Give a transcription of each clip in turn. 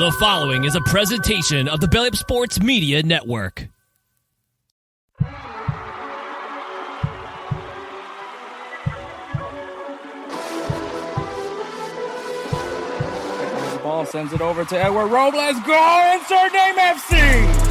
The following is a presentation of the BellyUpSports Media Network. The ball sends it over to Edward Robles. Goal! Insert name FC!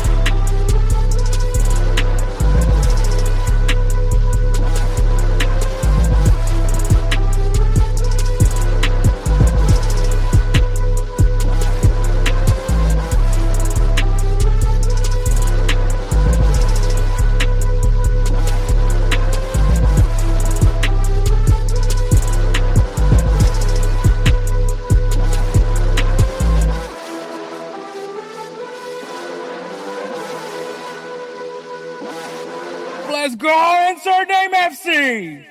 Let's go! Insert name FC!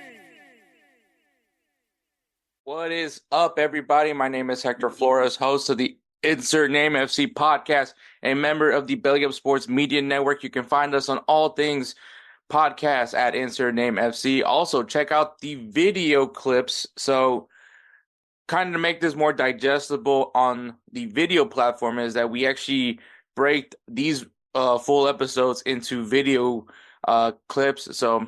What is up, everybody? My name is Hector Flores, host of the Insert Name FC podcast, a member of the BellyUpSports Media Network. You can find us on all things podcast at Insert Name FC. Also, check out the video clips. So, kind of to make this more digestible on the video platform is that we actually break these full episodes into video clips, so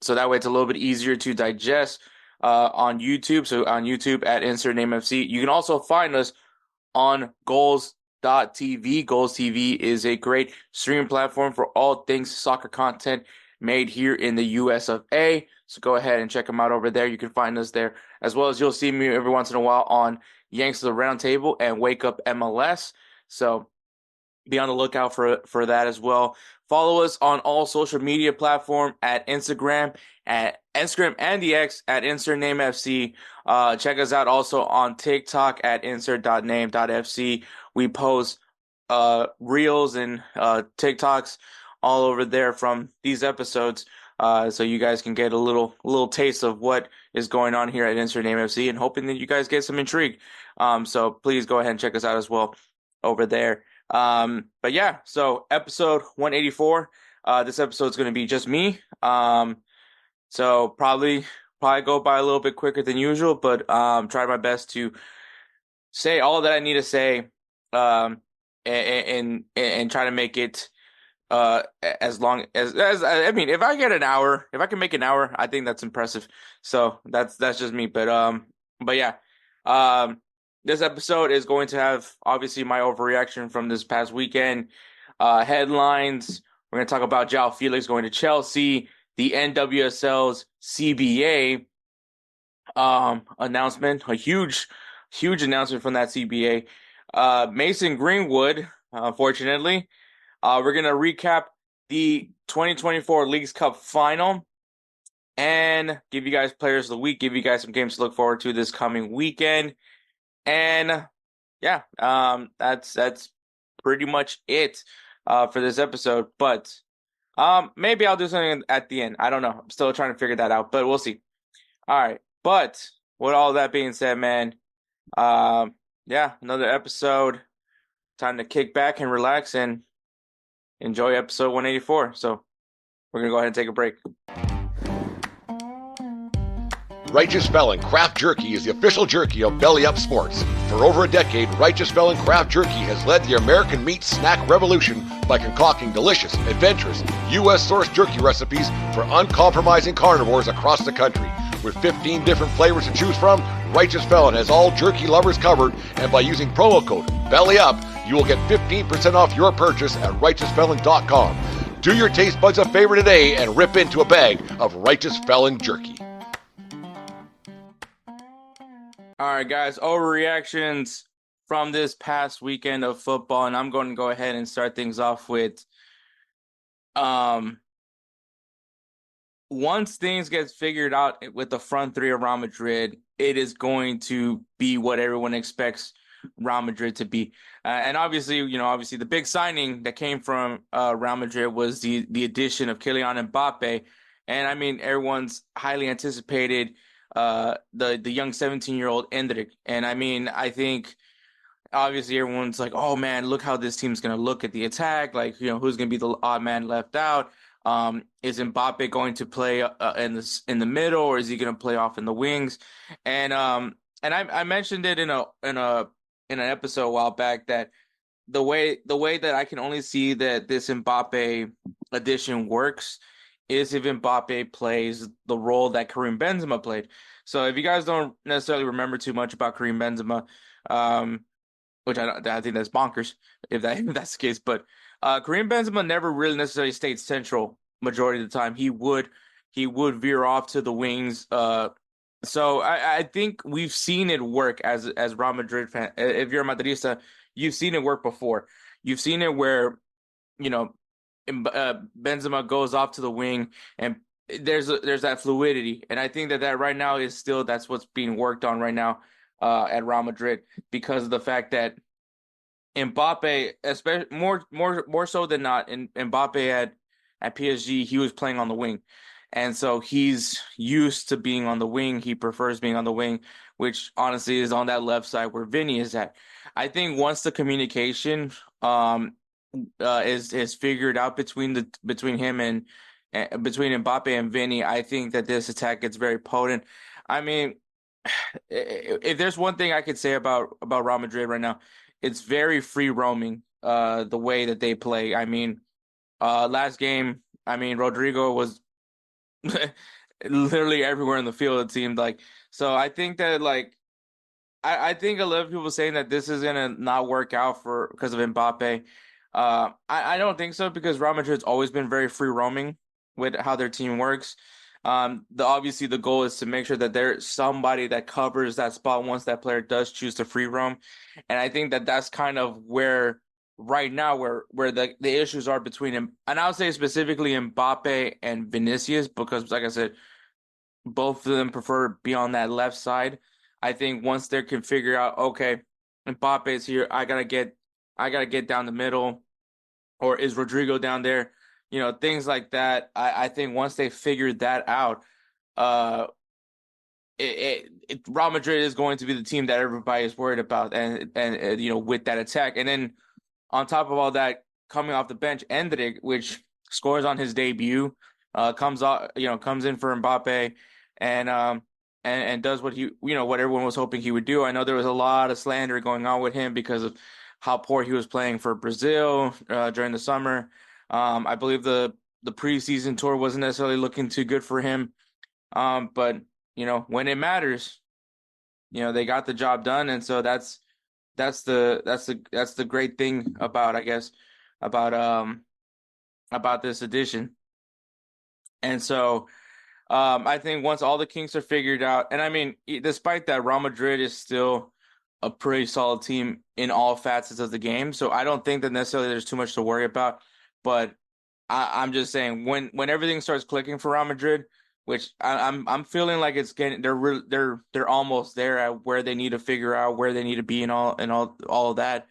that way it's a little bit easier to digest on YouTube. So on YouTube at Insert Name FC. You can also find us on GolzTV. GolzTV is a great streaming platform for all things soccer content made here in the US of A. So go ahead and check them out over there. You can find us there, as well as you'll see me every once in a while on Yanks of the Roundtable and Wake Up MLS. So be on the lookout for that as well. Follow us on all social media platform at Instagram and the X at InsertNameFC. Check us out also on TikTok at insert.name.fc. We post reels and TikToks all over there from these episodes, so you guys can get a little taste of what is going on here at Insert Name FC, and hoping that you guys get some intrigue. So please go ahead and check us out as well over there. But yeah, so episode 184, this episode is going to be just me. So probably go by a little bit quicker than usual, but, try my best to say all that I need to say, and try to make it, as long as, I mean, if I can make an hour, I think that's impressive. So that's just me. But yeah, this episode is going to have, obviously, my overreaction from this past weekend. Headlines. We're going to talk about Joao Felix going to Chelsea, the NWSL's CBA announcement, a huge announcement from that CBA. Mason Greenwood, unfortunately. We're going to recap the 2024 Leagues Cup final and give you guys players of the week, give you guys some games to look forward to this coming weekend. And yeah, that's pretty much it for this episode. But maybe I'll do something at the end. I don't know. I'm still trying to figure that out, but we'll see. All right. But with all that being said, man, yeah, another episode. Time to kick back and relax and enjoy episode 184. So we're going to go ahead and take a break. Righteous Felon Craft Jerky is the official jerky of BellyUpSports. For over a decade, Righteous Felon Craft Jerky has led the American meat snack revolution by concocting delicious, adventurous, U.S.-sourced jerky recipes for uncompromising carnivores across the country. With 15 different flavors to choose from, Righteous Felon has all jerky lovers covered, and by using promo code BELLYUP, you will get 15% off your purchase at RighteousFelon.com. Do your taste buds a favor today and rip into a bag of Righteous Felon jerky. All right, guys, overreactions from this past weekend of football, and I'm going to go ahead and start things off with, once things get figured out with the front three of Real Madrid, it is going to be what everyone expects Real Madrid to be. And obviously the big signing that came from Real Madrid was the addition of Kylian Mbappe. And I mean, everyone's highly anticipated the young 17-year-old Endrick. And I mean, I think obviously everyone's like, oh man, look how this team's going to look at the attack. Like, who's going to be the odd man left out? Is Mbappe going to play in the middle, or is he going to play off in the wings? And I mentioned it in an episode a while back that the way that I can only see that this Mbappe addition works is if Mbappe plays the role that Karim Benzema played. So if you guys don't necessarily remember too much about Karim Benzema, which I think that's bonkers if that's the case, but Karim Benzema never really necessarily stayed central majority of the time. He would veer off to the wings. So I think we've seen it work as Real Madrid fan. If you're a Madridista, you've seen it work before. You've seen it where, you know, Benzema goes off to the wing and there's that fluidity. And I think that right now that's what's being worked on right now at Real Madrid, because of the fact that Mbappe, especially more so than not, in Mbappe at PSG, he was playing on the wing. And so he's used to being on the wing. He prefers being on the wing, which honestly is on that left side where Vinny is at. I think once the communication is figured out between him and between Mbappe and Vinny, I think that this attack gets very potent. I mean, if there's one thing I could say about Real Madrid right now, it's very free roaming. The way that they play. I mean, last game, I mean, Rodrigo was literally everywhere in the field, it seemed like. So I think that, like, I think a lot of people saying that this is gonna not work out because of Mbappe. I don't think so, because Real Madrid's always been very free roaming with how their team works. Obviously the goal is to make sure that there's somebody that covers that spot once that player does choose to free roam, and I think that that's kind of where right now where the issues are between him, and I would say specifically Mbappe and Vinicius, because like I said, both of them prefer to be on that left side. I think once they can figure out, okay, Mbappe is here, I gotta get down the middle, or is Rodrigo down there? Things like that. I think once they figure that out, Real Madrid is going to be the team that everybody is worried about, and with that attack, and then on top of all that, coming off the bench, Endrick, which scores on his debut, comes in for Mbappe, and does what what everyone was hoping he would do. I know there was a lot of slander going on with him because of how poor he was playing for Brazil during the summer. I believe the preseason tour wasn't necessarily looking too good for him. But when it matters, they got the job done, and so that's the great thing about, I guess, about this edition. And so I think once all the kinks are figured out, and I mean, despite that, Real Madrid is still a pretty solid team in all facets of the game. So I don't think that necessarily there's too much to worry about. But I'm just saying, when everything starts clicking for Real Madrid, which I'm feeling like it's getting, they're almost there at where they need to figure out where they need to be and all of that.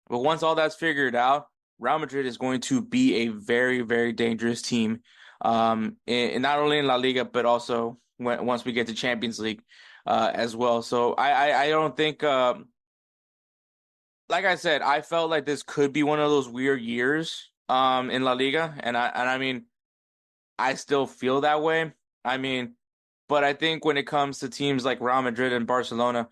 But once all that's figured out, Real Madrid is going to be a very, very dangerous team. In not only in La Liga, but also once we get to Champions League as well. So I don't think, like I said, I felt like this could be one of those weird years in La Liga, and I mean, I still feel that way. I mean, but I think when it comes to teams like Real Madrid and Barcelona,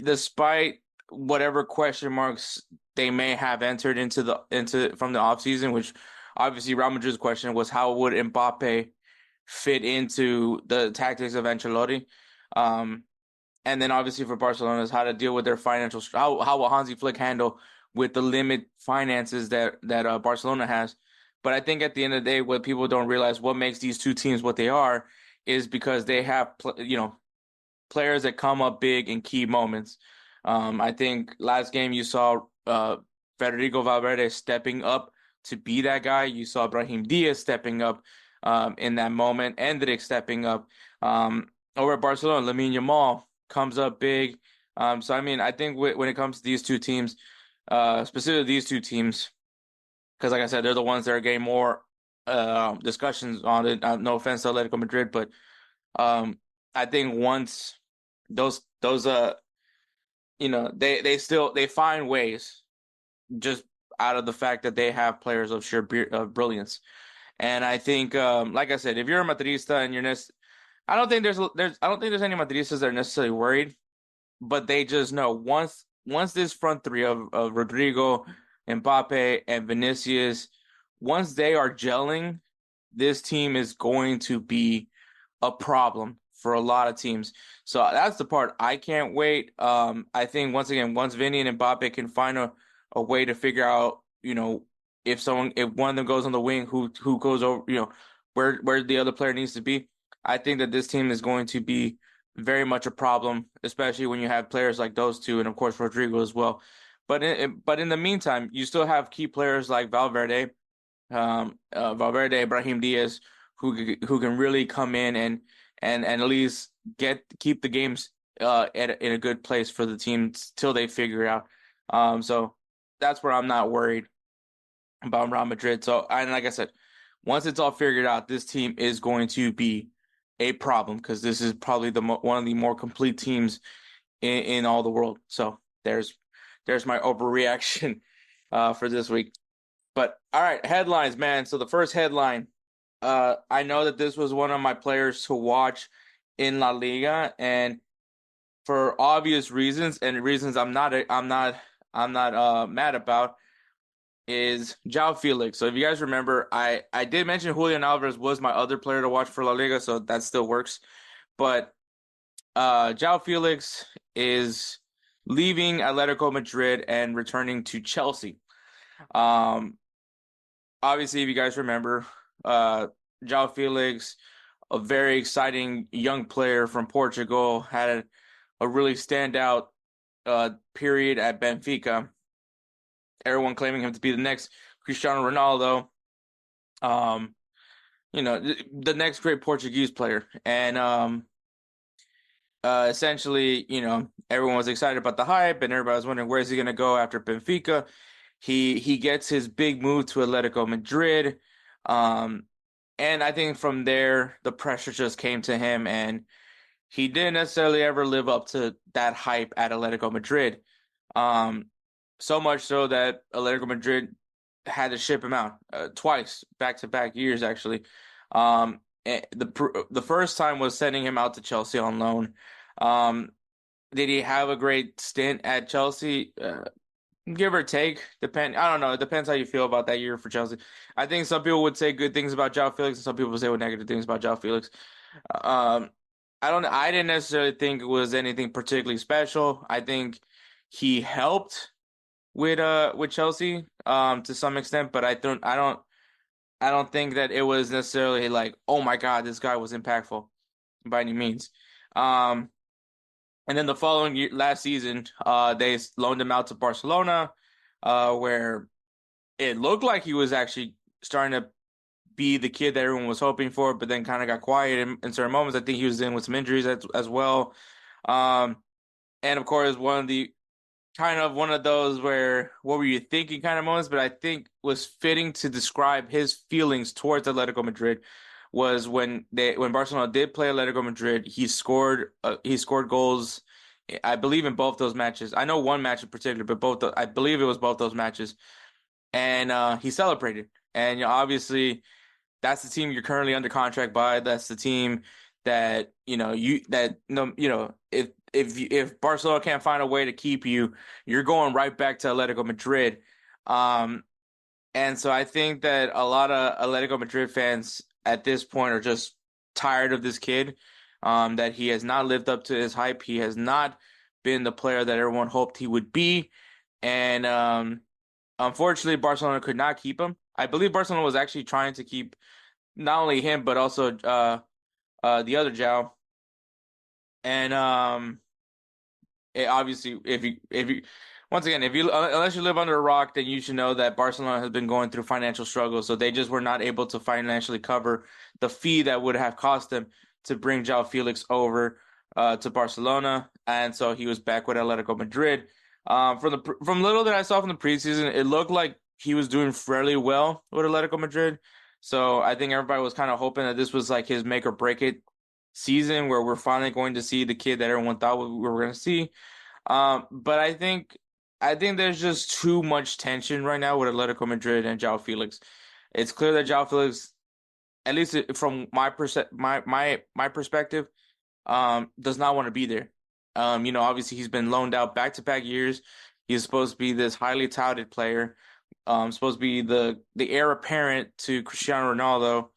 despite whatever question marks they may have entered into from the offseason, which obviously Real Madrid's question was how would Mbappe fit into the tactics of Ancelotti, and then obviously for Barcelona is how to deal with their financial, how will Hansi Flick handle with the limit finances that Barcelona has. But I think at the end of the day, what people don't realize, what makes these two teams what they are, is because they have players that come up big in key moments. I think last game you saw Federico Valverde stepping up to be that guy. You saw Brahim Diaz stepping up in that moment. Endrick stepping up. Over at Barcelona, Lamine Yamal comes up big. So, I mean, I think when it comes to these two teams, specifically these two teams, because like I said, they're the ones that are getting more discussions on it. No offense to Atletico Madrid, but I think once those they find ways, just out of the fact that they have players of sheer brilliance. And I think, like I said, if you're a Madridista and I don't think there's any Madridistas that are necessarily worried, but they just know once once this front three of Rodrigo, Mbappe, and Vinicius, once they are gelling, this team is going to be a problem for a lot of teams. So that's the part I can't wait. I think once again, once Vinny and Mbappe can find a way to figure out, if one of them goes on the wing, who goes over, where the other player needs to be. I think that this team is going to be very much a problem, especially when you have players like those two, and of course Rodrigo as well. But in the meantime, you still have key players like Valverde, Ibrahim Diaz, who can really come in and at least keep the games in a good place for the team till they figure it out. So that's where I'm not worried about Real Madrid. So, and like I said, once it's all figured out, this team is going to be a problem because this is probably one of the more complete teams in all the world. So there's my overreaction for this week. But all right, headlines, man. So the first headline, I know that this was one of my players to watch in La Liga, and for obvious reasons and reasons I'm not mad about, is Joao Felix. So if you guys remember, I did mention Julian Alvarez was my other player to watch for La Liga, so that still works. But Joao Felix is leaving Atletico Madrid and returning to Chelsea. Obviously, if you guys remember, Joao Felix, a very exciting young player from Portugal, had a really standout period at Benfica. Everyone claiming him to be the next Cristiano Ronaldo, the next great Portuguese player. And essentially, everyone was excited about the hype, and everybody was wondering where is he going to go after Benfica. He gets his big move to Atletico Madrid, and I think from there the pressure just came to him, and he didn't necessarily ever live up to that hype at Atletico Madrid. So much so that Atletico Madrid had to ship him out twice, back-to-back years, actually. The first time was sending him out to Chelsea on loan. Did he have a great stint at Chelsea? Give or take. I don't know. It depends how you feel about that year for Chelsea. I think some people would say good things about Joao Felix, and some people would say negative things about Joao Felix. I didn't necessarily think it was anything particularly special. I think he helped with Chelsea to some extent, but I don't think that it was necessarily like, oh my God, this guy was impactful by any means. And then the following year, last season, they loaned him out to Barcelona, where it looked like he was actually starting to be the kid that everyone was hoping for, but then kind of got quiet in certain moments. I think he was dealing with some injuries as well. And of course, one of those where what were you thinking kind of moments, but I think was fitting to describe his feelings towards Atletico Madrid was when Barcelona did play Atletico Madrid. He scored goals, I believe, in both those matches. I know one match in particular, but I believe it was both those matches. And he celebrated. And obviously, that's the team you're currently under contract by. That's the team that if Barcelona can't find a way to keep you, you're going right back to Atletico Madrid. And so I think that a lot of Atletico Madrid fans at this point are just tired of this kid, that he has not lived up to his hype. He has not been the player that everyone hoped he would be. And unfortunately, Barcelona could not keep him. I believe Barcelona was actually trying to keep not only him, but also the other Joao. And obviously, if you unless you live under a rock, then you should know that Barcelona has been going through financial struggles. So they just were not able to financially cover the fee that would have cost them to bring Joao Felix over to Barcelona, and so he was back with Atletico Madrid. From little that I saw from the preseason, it looked like he was doing fairly well with Atletico Madrid. So I think everybody was kind of hoping that this was like his make or break it season, where we're finally going to see the kid that everyone thought we were going to see. But I think there's just too much tension right now with Atletico Madrid and Joao Felix. It's clear that Joao Felix, at least from my perspective, does not want to be there. Obviously he's been loaned out back-to-back years. He's supposed to be this highly touted player, supposed to be the heir apparent to Cristiano Ronaldo,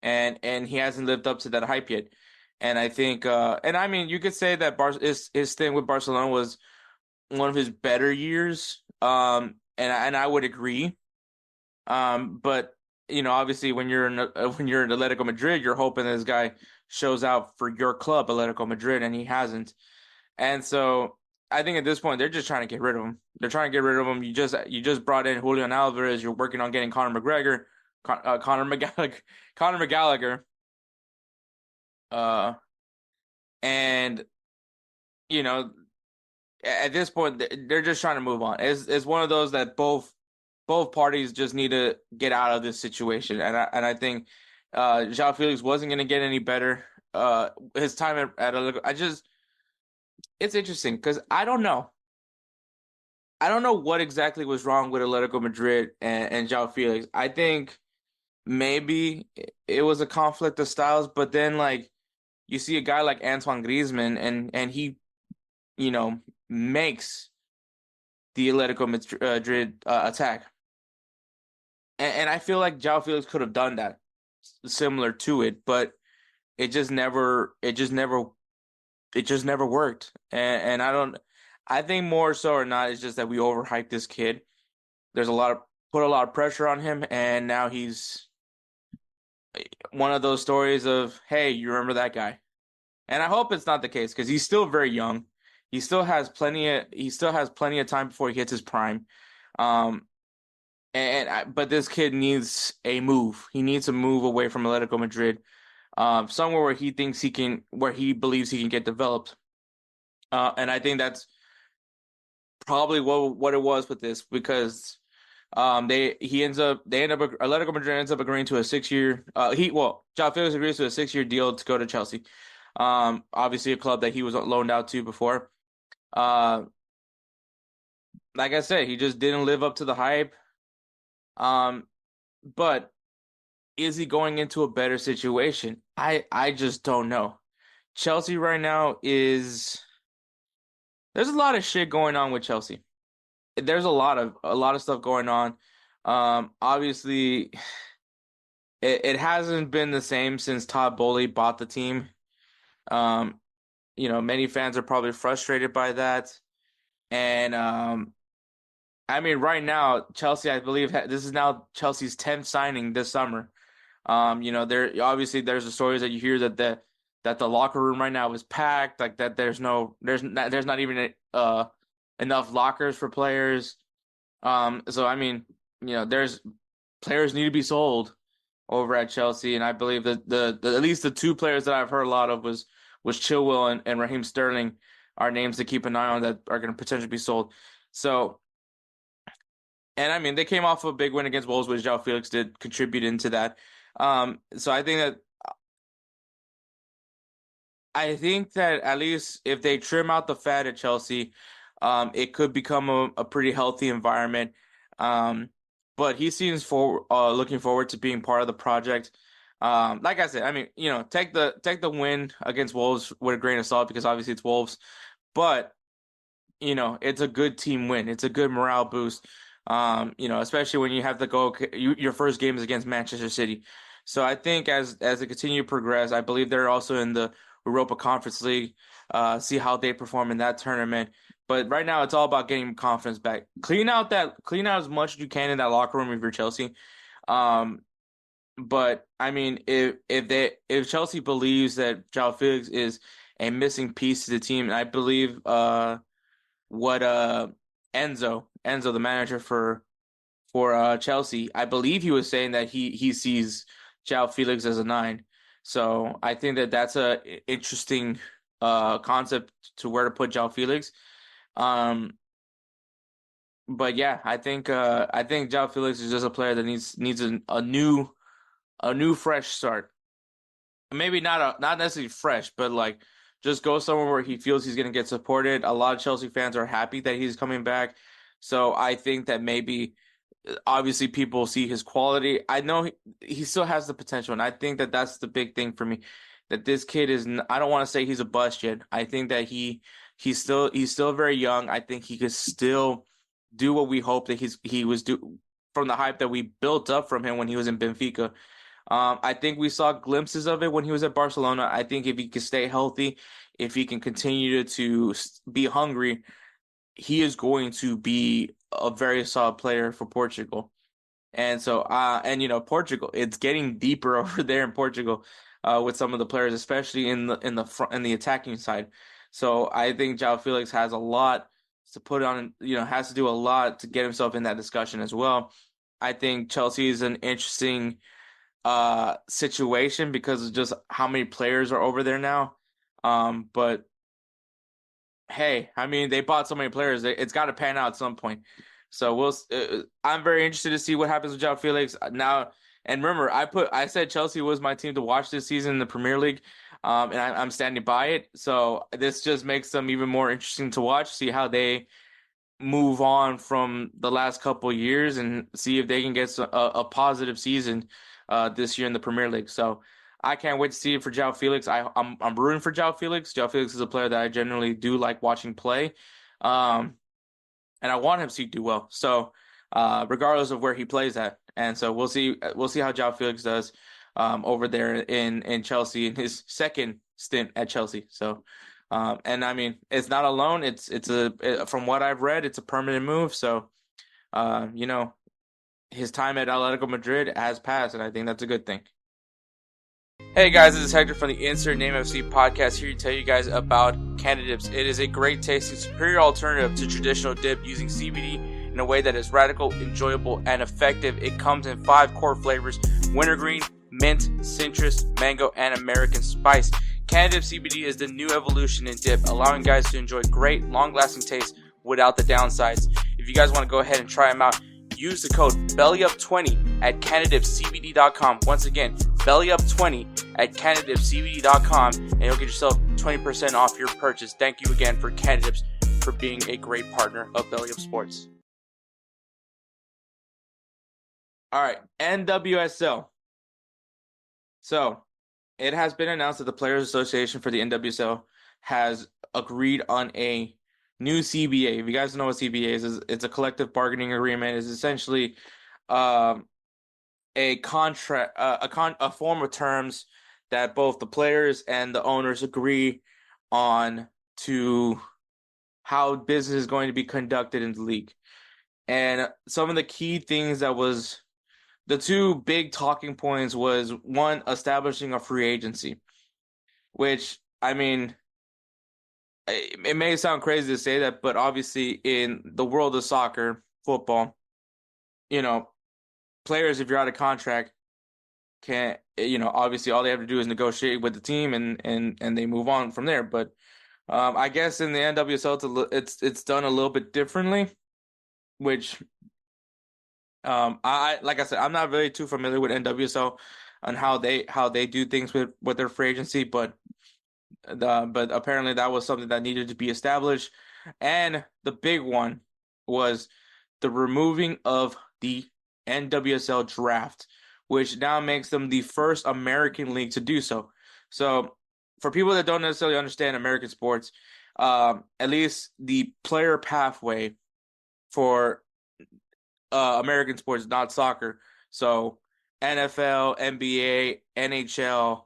and he hasn't lived up to that hype yet. And I think, and I mean, you could say that his thing with Barcelona was one of his better years. And I would agree. But obviously, when you're in Atletico Madrid, you're hoping this guy shows out for your club, Atletico Madrid, and he hasn't. And so I think at this point they're just trying to get rid of him. They're trying to get rid of him. You just brought in Julian Alvarez. You're working on getting Conor McGregor, Conor McGallagher. And at this point they're just trying to move on. It's one of those that both parties just need to get out of this situation. And I think Joao Felix wasn't going to get any better. His time at it's interesting because I don't know. I don't know what exactly was wrong with Atletico Madrid and Joao Felix. I think maybe it was a conflict of styles, but then like you see a guy like Antoine Griezmann and he, makes the Atletico Madrid attack. And I feel like Joao Felix could have done that similar to it, but it just never worked. And I think more so or not, it's just that we overhyped this kid. There's put a lot of pressure on him, and now he's one of those stories of, hey, you remember that guy? And I hope it's not the case because he's still very young. He still has plenty of time before he hits his prime. But this kid needs a move. He needs to move away from Atletico Madrid, somewhere where he believes he can get developed. And I think that's probably what it was with this because Atletico Madrid ends up agreeing to a 6-year. Joao Felix agrees to a 6-year deal to go to Chelsea. Obviously a club that he was loaned out to before. Like I said, he just didn't live up to the hype. But is he going into a better situation? I just don't know. Chelsea right now there's a lot of shit going on with Chelsea. There's a lot of stuff going on. Obviously it hasn't been the same since Todd Bowley bought the team. Many fans are probably frustrated by that. And I mean, right now, Chelsea, I believe this is now Chelsea's 10th signing this summer. There's the stories that you hear that the locker room right now is packed, like that there's not even enough lockers for players. So I mean, there's players need to be sold over at Chelsea, and I believe that the at least the two players that I've heard a lot of was Chilwell and Raheem Sterling are names to keep an eye on that are going to potentially be sold. So, and I mean, they came off a big win against Wolves, which Joao Felix did contribute into that. So I think that at least if they trim out the fat at Chelsea, it could become a pretty healthy environment. But he seems looking forward to being part of the project. Like I said, I mean, take the win against Wolves with a grain of salt because obviously it's Wolves, but it's a good team win. It's a good morale boost. Especially when you have to go, your first game is against Manchester City. So I think as they continue to progress, I believe they're also in the Europa Conference League. See how they perform in that tournament. But right now, it's all about getting confidence back. Clean out as much as you can in that locker room if you're Chelsea. But I mean, if Chelsea believes that Joao Felix is a missing piece to the team, and I believe what Enzo, the manager for Chelsea, I believe he was saying that he sees Joao Felix as a 9. So I think that that's a interesting concept to where to put Joao Felix. But yeah, I think Joao Felix is just a player that needs a new fresh start. Maybe not necessarily fresh, but like just go somewhere where he feels he's going to get supported. A lot of Chelsea fans are happy that he's coming back. So I think that maybe obviously people see his quality. I know he still has the potential, and I think that that's the big thing for me. That this kid I don't want to say he's a bust yet. I think that he He's still very young. I think he could still do what we hope that he was do from the hype that we built up from him when he was in Benfica. I think we saw glimpses of it when he was at Barcelona. I think if he can stay healthy, if he can continue to be hungry, he is going to be a very solid player for Portugal. And so, Portugal, it's getting deeper over there in Portugal, with some of the players, especially in the front in the attacking side. So I think Joao Felix has a lot to put on, has to do a lot to get himself in that discussion as well. I think Chelsea is an interesting situation because of just how many players are over there now. But hey, I mean, they bought so many players, it's got to pan out at some point. So I'm very interested to see what happens with Joao Felix now. And remember, I said Chelsea was my team to watch this season in the Premier League, and I'm standing by it. So this just makes them even more interesting to watch, see how they move on from the last couple of years, and see if they can get a positive season this year in the Premier League. So I can't wait to see it for Joao Felix. I'm rooting for Joao Felix. Joao Felix is a player that I generally do like watching play. And I want him to do well. So, regardless of where he plays at, and so we'll see how Joao Felix does over there in Chelsea in his second stint at Chelsea. So, and I mean, it's not a loan. From what I've read, it's a permanent move. So, his time at Atletico Madrid has passed, and I think that's a good thing. Hey guys, this is Hector from the Insert Name FC podcast, here to tell you guys about Canada Dips. It is a great tasting, superior alternative to traditional dip using CBD in a way that is radical, enjoyable, and effective. It comes in 5 core flavors: wintergreen, mint, citrus, mango, and American spice. Canada Dip CBD is the new evolution in dip, allowing guys to enjoy great, long-lasting taste without the downsides. If you guys want to go ahead and try them out, use the code BellyUp20 at CanadaDipCBD.com. Once again, BellyUp20 at CanadaDipCBD.com, and you'll get yourself 20% off your purchase. Thank you again for Canada Dips for being a great partner of BellyUpSports. All right, NWSL. So, it has been announced that the Players Association for the NWSL has agreed on a new CBA. If you guys know what CBA is, it's a collective bargaining agreement. It's essentially a contract, a form of terms that both the players and the owners agree on to how business is going to be conducted in the league. And some of the key things that was the two big talking points was, one, establishing a free agency, which, I mean, it may sound crazy to say that, but obviously in the world of soccer, football, players, if you're out of contract, can't, obviously all they have to do is negotiate with the team and they move on from there. But I guess in the NWSL, it's done a little bit differently, which I like I said, I'm not really too familiar with NWSL and how they do things with their free agency, but apparently that was something that needed to be established. And the big one was the removing of the NWSL draft, which now makes them the first American league to do so. So for people that don't necessarily understand American sports, at least the player pathway for American sports, not soccer. So NFL, NBA, NHL,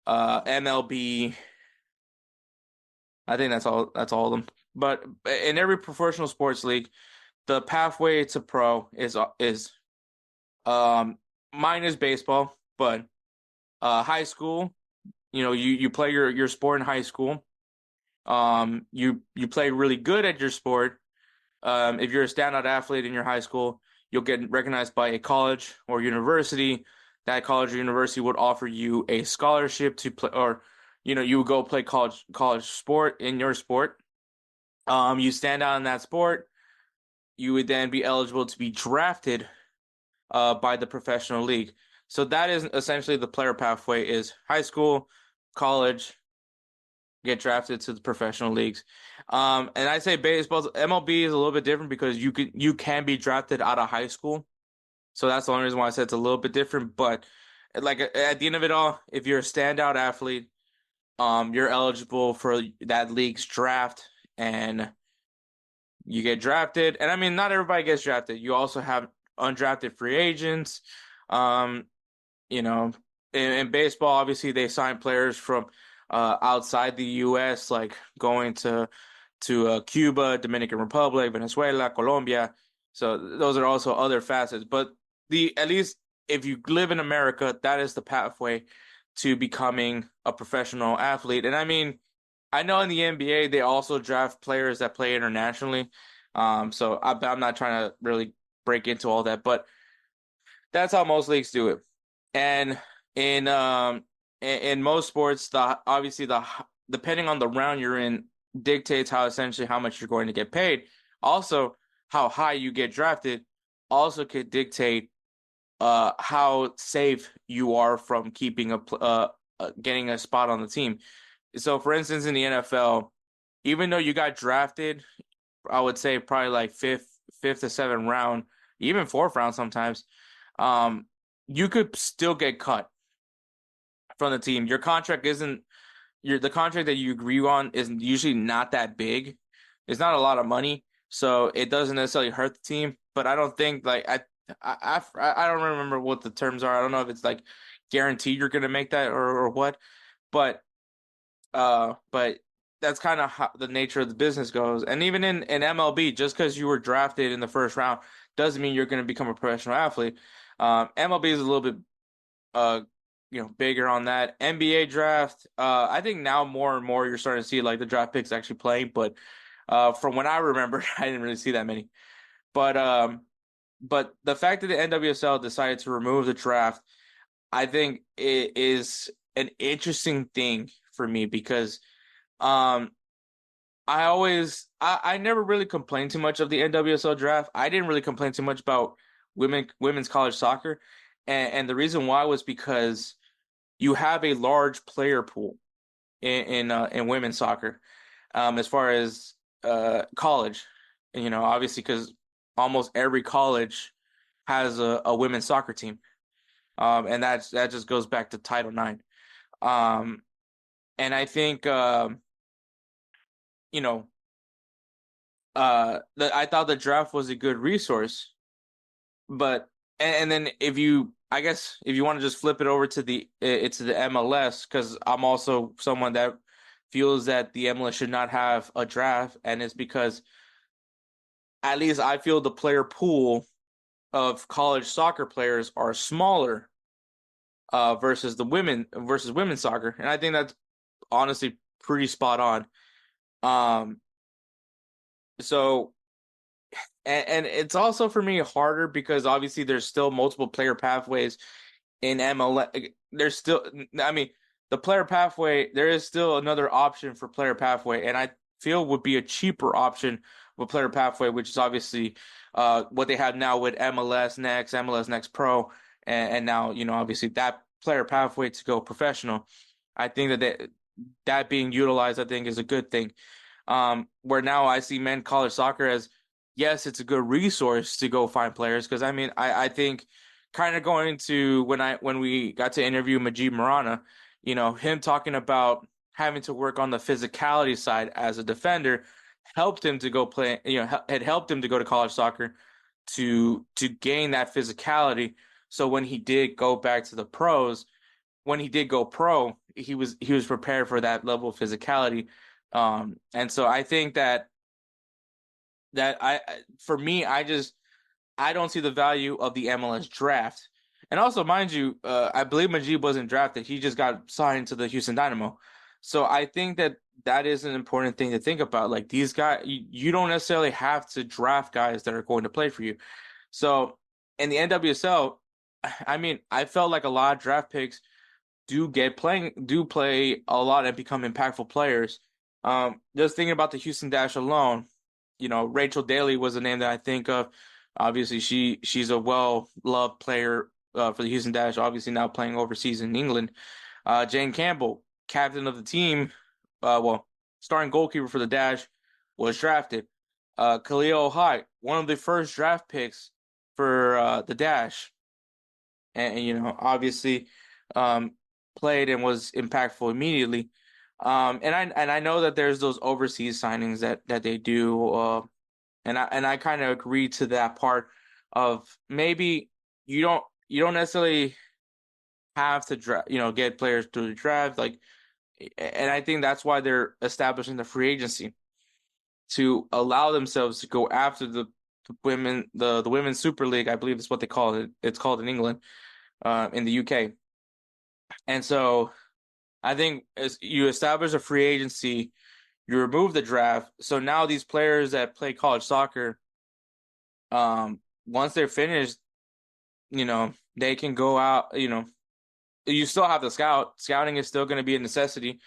MLB. I think that's all of them. But in every professional sports league, the pathway to pro is minus baseball, but high school, you play your sport in high school. You play really good at your sport. If you're a standout athlete in your high school, you'll get recognized by a college or university. That college or university would offer you a scholarship to play, or you would go play college sport in your sport. You stand out in that sport, you would then be eligible to be drafted by the professional league. So that is essentially the player pathway: is high school, college, get drafted to the professional leagues. And I say baseball, MLB is a little bit different because you can be drafted out of high school. So that's the only reason why I said it's a little bit different. But like at the end of it all, if you're a standout athlete, you're eligible for that league's draft. and you get drafted. And I mean, not everybody gets drafted. You also have undrafted free agents. Um, you know, in baseball, obviously they sign players from outside the U.S., like going to Cuba, Dominican Republic, Venezuela, Colombia. So those are also other facets. But at least if you live in America, that is the pathway to becoming a professional athlete. And I mean, I know in the NBA they also draft players that play internationally. So I'm not trying to really break into all that, but that's how most leagues do it. And in in most sports, obviously the depending on the round you're in dictates how essentially how much you're going to get paid. Also, how high you get drafted also could dictate how safe you are from keeping getting a spot on the team. So, for instance, in the NFL, even though you got drafted, I would say probably like fifth to seventh round, even fourth round sometimes, you could still get cut from the team. Your contract isn't the contract that you agree on is usually not that big. It's not a lot of money, so it doesn't necessarily hurt the team. But I don't think like I don't remember what the terms are. I don't know if it's like guaranteed you're gonna make that or what. But that's kind of how the nature of the business goes. And even in MLB, just because you were drafted in the first round doesn't mean you're going to become a professional athlete. MLB is a little bit bigger on that. NBA draft, I think now more and more you're starting to see like the draft picks actually playing, but from when I remember, I didn't really see that many. But the fact that the NWSL decided to remove the draft, I think it is an interesting thing for me because I never really complained too much of the NWSL draft. I didn't really complain too much about women's college soccer, and the reason why was because you have a large player pool in women's soccer, as far as college, obviously because almost every college has a women's soccer team, and that just goes back to Title IX. And I think I thought the draft was a good resource, but and then I guess if you want to just flip it over to the MLS, because I'm also someone that feels that the MLS should not have a draft, and it's because at least I feel the player pool of college soccer players are smaller versus women's soccer, and I think that's honestly pretty spot on. So and it's also for me harder because obviously there's still multiple player pathways in MLS. There's still, I mean, the player pathway, there is still another option for player pathway, and I feel would be a cheaper option with player pathway, which is obviously what they have now with MLS Next Pro, and now, obviously that player pathway to go professional. I think that being utilized, I think, is a good thing. Where now I see men college soccer as, yes, it's a good resource to go find players. Because I mean, I think kind of going to when we got to interview Majid Marana, him talking about having to work on the physicality side as a defender helped him to go play, had helped him to go to college soccer to gain that physicality. So when he did go back to the pros, when he did go pro, he was prepared for that level of physicality. And so I think that for me, I don't see the value of the MLS draft. And also, mind you, I believe Majid wasn't drafted. He just got signed to the Houston Dynamo. So I think that is an important thing to think about. Like, these guys, you don't necessarily have to draft guys that are going to play for you. So in the NWSL, I mean, I felt like a lot of draft picks do play a lot and become impactful players. Just thinking about the Houston Dash alone, Rachel Daly was a name that I think of. Obviously, she's a well-loved player for the Houston Dash, obviously now playing overseas in England. Jane Campbell, captain of the team, starting goalkeeper for the Dash, was drafted. Khalil Ohai, one of the first draft picks for the Dash, and obviously played and was impactful immediately. And I know that there's those overseas signings that they do, and I kind of agree to that part of maybe you don't necessarily have to get players through the draft, like, and I think that's why they're establishing the free agency to allow themselves to go after the women's Super League, I believe is what they call it. It's called in England, in the UK. And so I think as you establish a free agency, you remove the draft. So now these players that play college soccer, once they're finished, they can go out, you still have the scout. Scouting is still going to be a necessity.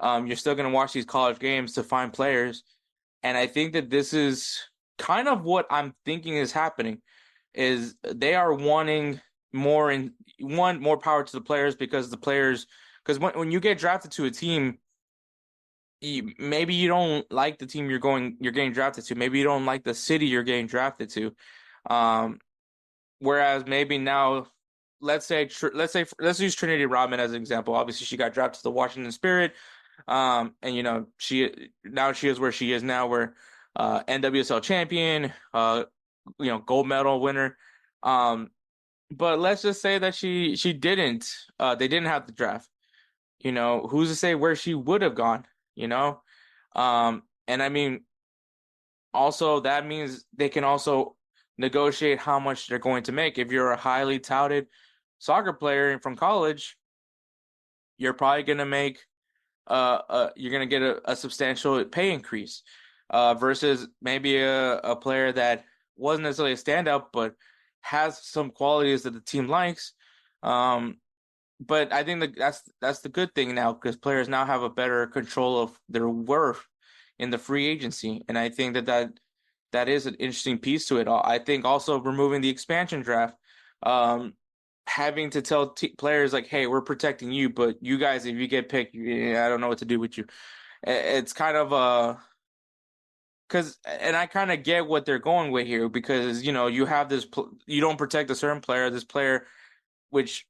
You're still going to watch these college games to find players. And I think that this is kind of what I'm thinking is happening, is they are wanting more more power to the players, because when you get drafted to a team, maybe you don't like the team you're getting drafted to. Maybe you don't like the city you're getting drafted to. Whereas maybe now, let's use Trinity Rodman as an example. Obviously, she got drafted to the Washington Spirit. And she is where she is now, where NWSL champion, gold medal winner. But let's just say that she didn't. They didn't have the draft. Who's to say where she would have gone? And I mean, also that means they can also negotiate how much they're going to make. If you're a highly touted soccer player from college, you're probably going to make you're going to get a substantial pay increase, versus maybe a player that wasn't necessarily a standout but has some qualities that the team likes. But I think that's the good thing now, because players now have a better control of their worth in the free agency, and I think that is an interesting piece to it all. I think also removing the expansion draft, having to tell players like, hey, we're protecting you, but you guys, if you get picked, I don't know what to do with you. It's kind of and I kind of get what they're going with here, because you have this, you don't protect a certain player, this player, which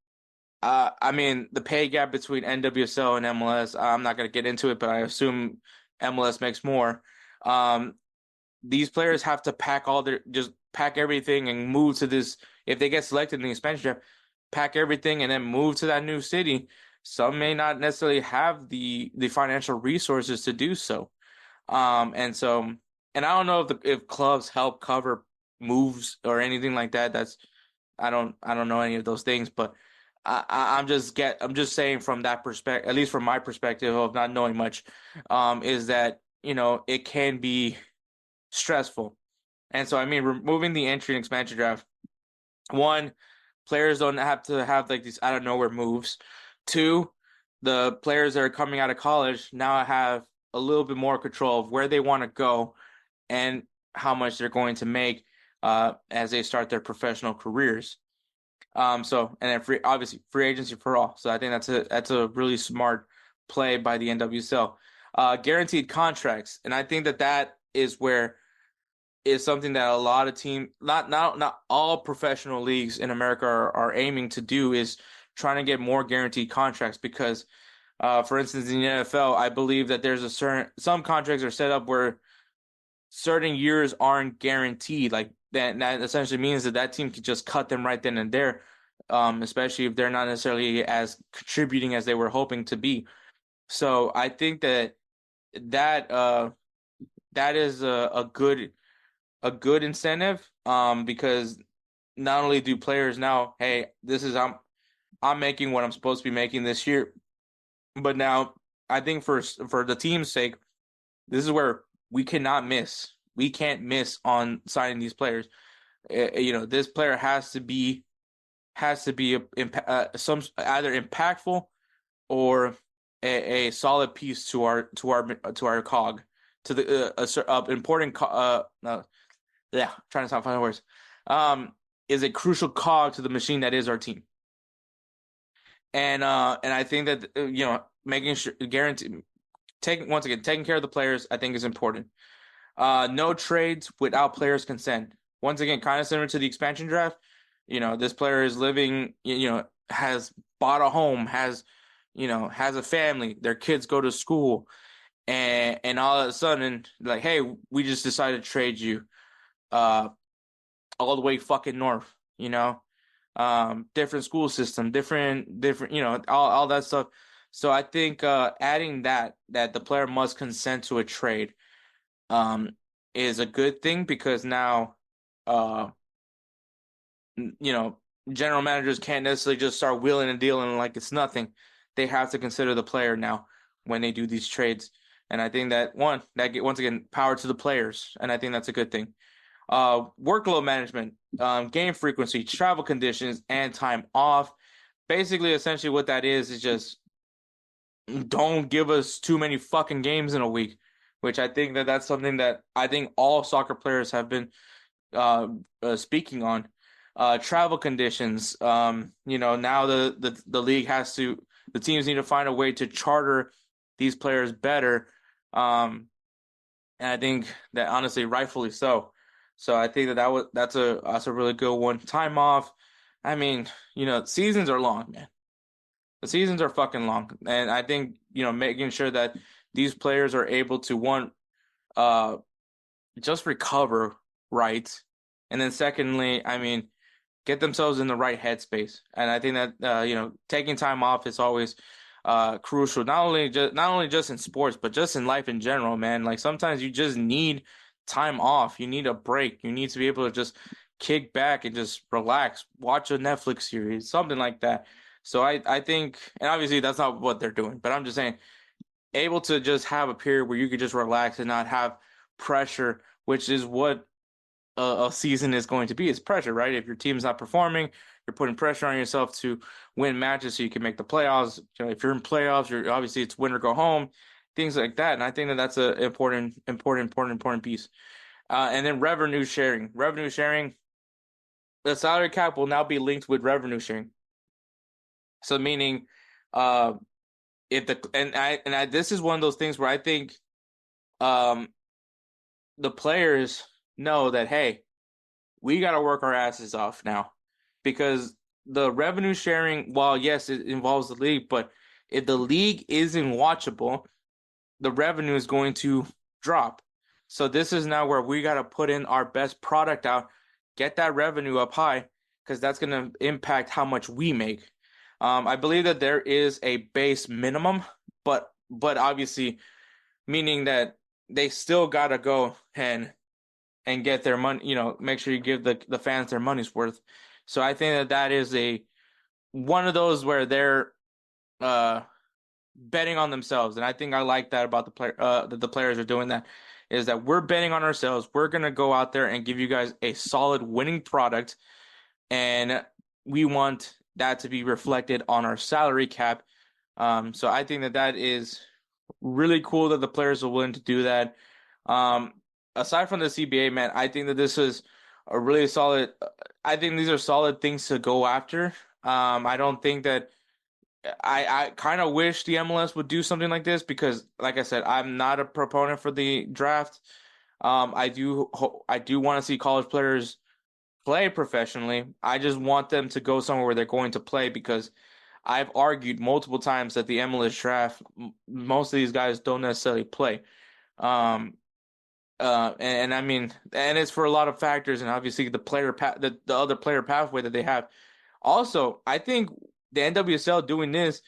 I mean, the pay gap between NWSL and MLS, I'm not going to get into it, but I assume MLS makes more. These players have to just pack everything and move to this. If they get selected in the expansion draft, pack everything and then move to that new city. Some may not necessarily have the financial resources to do so. And I don't know if clubs help cover moves or anything like that. I don't know any of those things, but I'm just saying from that perspective, at least from my perspective of not knowing much, is that it can be stressful. And so I mean, removing the entry and expansion draft, one, players don't have to have like these out of nowhere moves. Two, the players that are coming out of college now have a little bit more control of where they want to go and how much they're going to make as they start their professional careers. And then obviously free agency for all. So I think that's a really smart play by the NWSL. Guaranteed contracts, and I think that is something that a lot of teams, not all professional leagues in America are aiming to do, is trying to get more guaranteed contracts, because for instance, in the NFL, I believe that there's some contracts are set up where certain years aren't guaranteed. Like that essentially means that team can just cut them right then and there, especially if they're not necessarily as contributing as they were hoping to be. So I think that is a good incentive, because not only do players now, hey, I'm making what I'm supposed to be making this year, but now I think for the team's sake, this is where we cannot miss. We can't miss on signing these players. This player has to be some either impactful or a solid piece to our cog, to the important trying to sound funny words, is a crucial cog to the machine that is our team. And I think that making sure taking care of the players, I think, is important. No trades without players' consent. Once again, kind of similar to the expansion draft. This player is living, has bought a home, has has a family, their kids go to school, and all of a sudden, like, hey, we just decided to trade you all the way fucking north, different school system, different, all that stuff. So I think adding that the player must consent to a trade is a good thing, because now general managers can't necessarily just start wheeling and dealing like it's nothing. They have to consider the player now when they do these trades. And I think that once again, power to the players, and I think that's a good thing. Workload management, game frequency, travel conditions, and time off. Basically, essentially what that is just don't give us too many fucking games in a week, which I think that's something that I think all soccer players have been speaking on. Travel conditions, now the league the teams need to find a way to charter these players better. And I think that, honestly, rightfully so. So I think that's a really good one. Time off. I mean, seasons are long, man. The seasons are fucking long. And I think, making sure that these players are able to, just recover, right? And then secondly, I mean, get themselves in the right headspace. And I think that, taking time off is always crucial, not only just in sports, but just in life in general, man. Like, sometimes you just need time off. You need a break. You need to be able to just kick back and just relax, watch a Netflix series, something like that. So I think, and obviously that's not what they're doing, but I'm just saying, able to just have a period where you could just relax and not have pressure, which is what a season is going to be. It's pressure, right? If your team's not performing, you're putting pressure on yourself to win matches so you can make the playoffs. If you're in playoffs, you're obviously, it's win or go home, things like that. And I think that that's an important piece. And then revenue sharing. The salary cap will now be linked with revenue sharing. So meaning, this is one of those things where I think, the players know that, hey, we got to work our asses off now, because the revenue sharing, while yes, it involves the league, but if the league isn't watchable, the revenue is going to drop. So this is now where we got to put in our best product out, get that revenue up high, because that's going to impact how much we make. I believe that there is a base minimum, but obviously, meaning that they still got to go and get their money, make sure you give the fans their money's worth. So I think that is one of those where they're betting on themselves. And I think I like that about the player, that the players are doing that, is that we're betting on ourselves. We're going to go out there and give you guys a solid winning product. And we want that to be reflected on our salary cap. So I think that is really cool that the players are willing to do that. Aside from the CBA, man, I think that this is a really solid. I think these are solid things to go after. I don't think that I kind of wish the MLS would do something like this, because, like I said, I'm not a proponent for the draft. I do want to see college players play professionally. I just want them to go somewhere where they're going to play, because I've argued multiple times that the MLS draft, most of these guys don't necessarily play. And I mean, and it's for a lot of factors, and obviously the other player pathway that they have. Also, I think the NWSL doing this,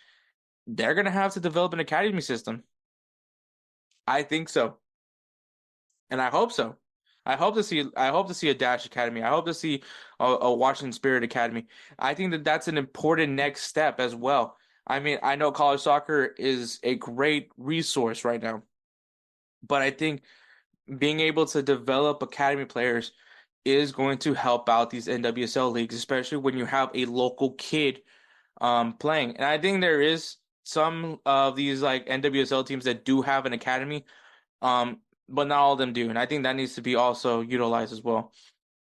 they're gonna have to develop an academy system. I think so, and I hope so. I hope to see a Dash Academy. I hope to see a Washington Spirit Academy. I think that that's an important next step as well. I mean, I know college soccer is a great resource right now, but I think being able to develop academy players is going to help out these NWSL leagues, especially when you have a local kid playing. And I think there is some of these like NWSL teams that do have an academy, but not all of them do. And I think that needs to be also utilized as well.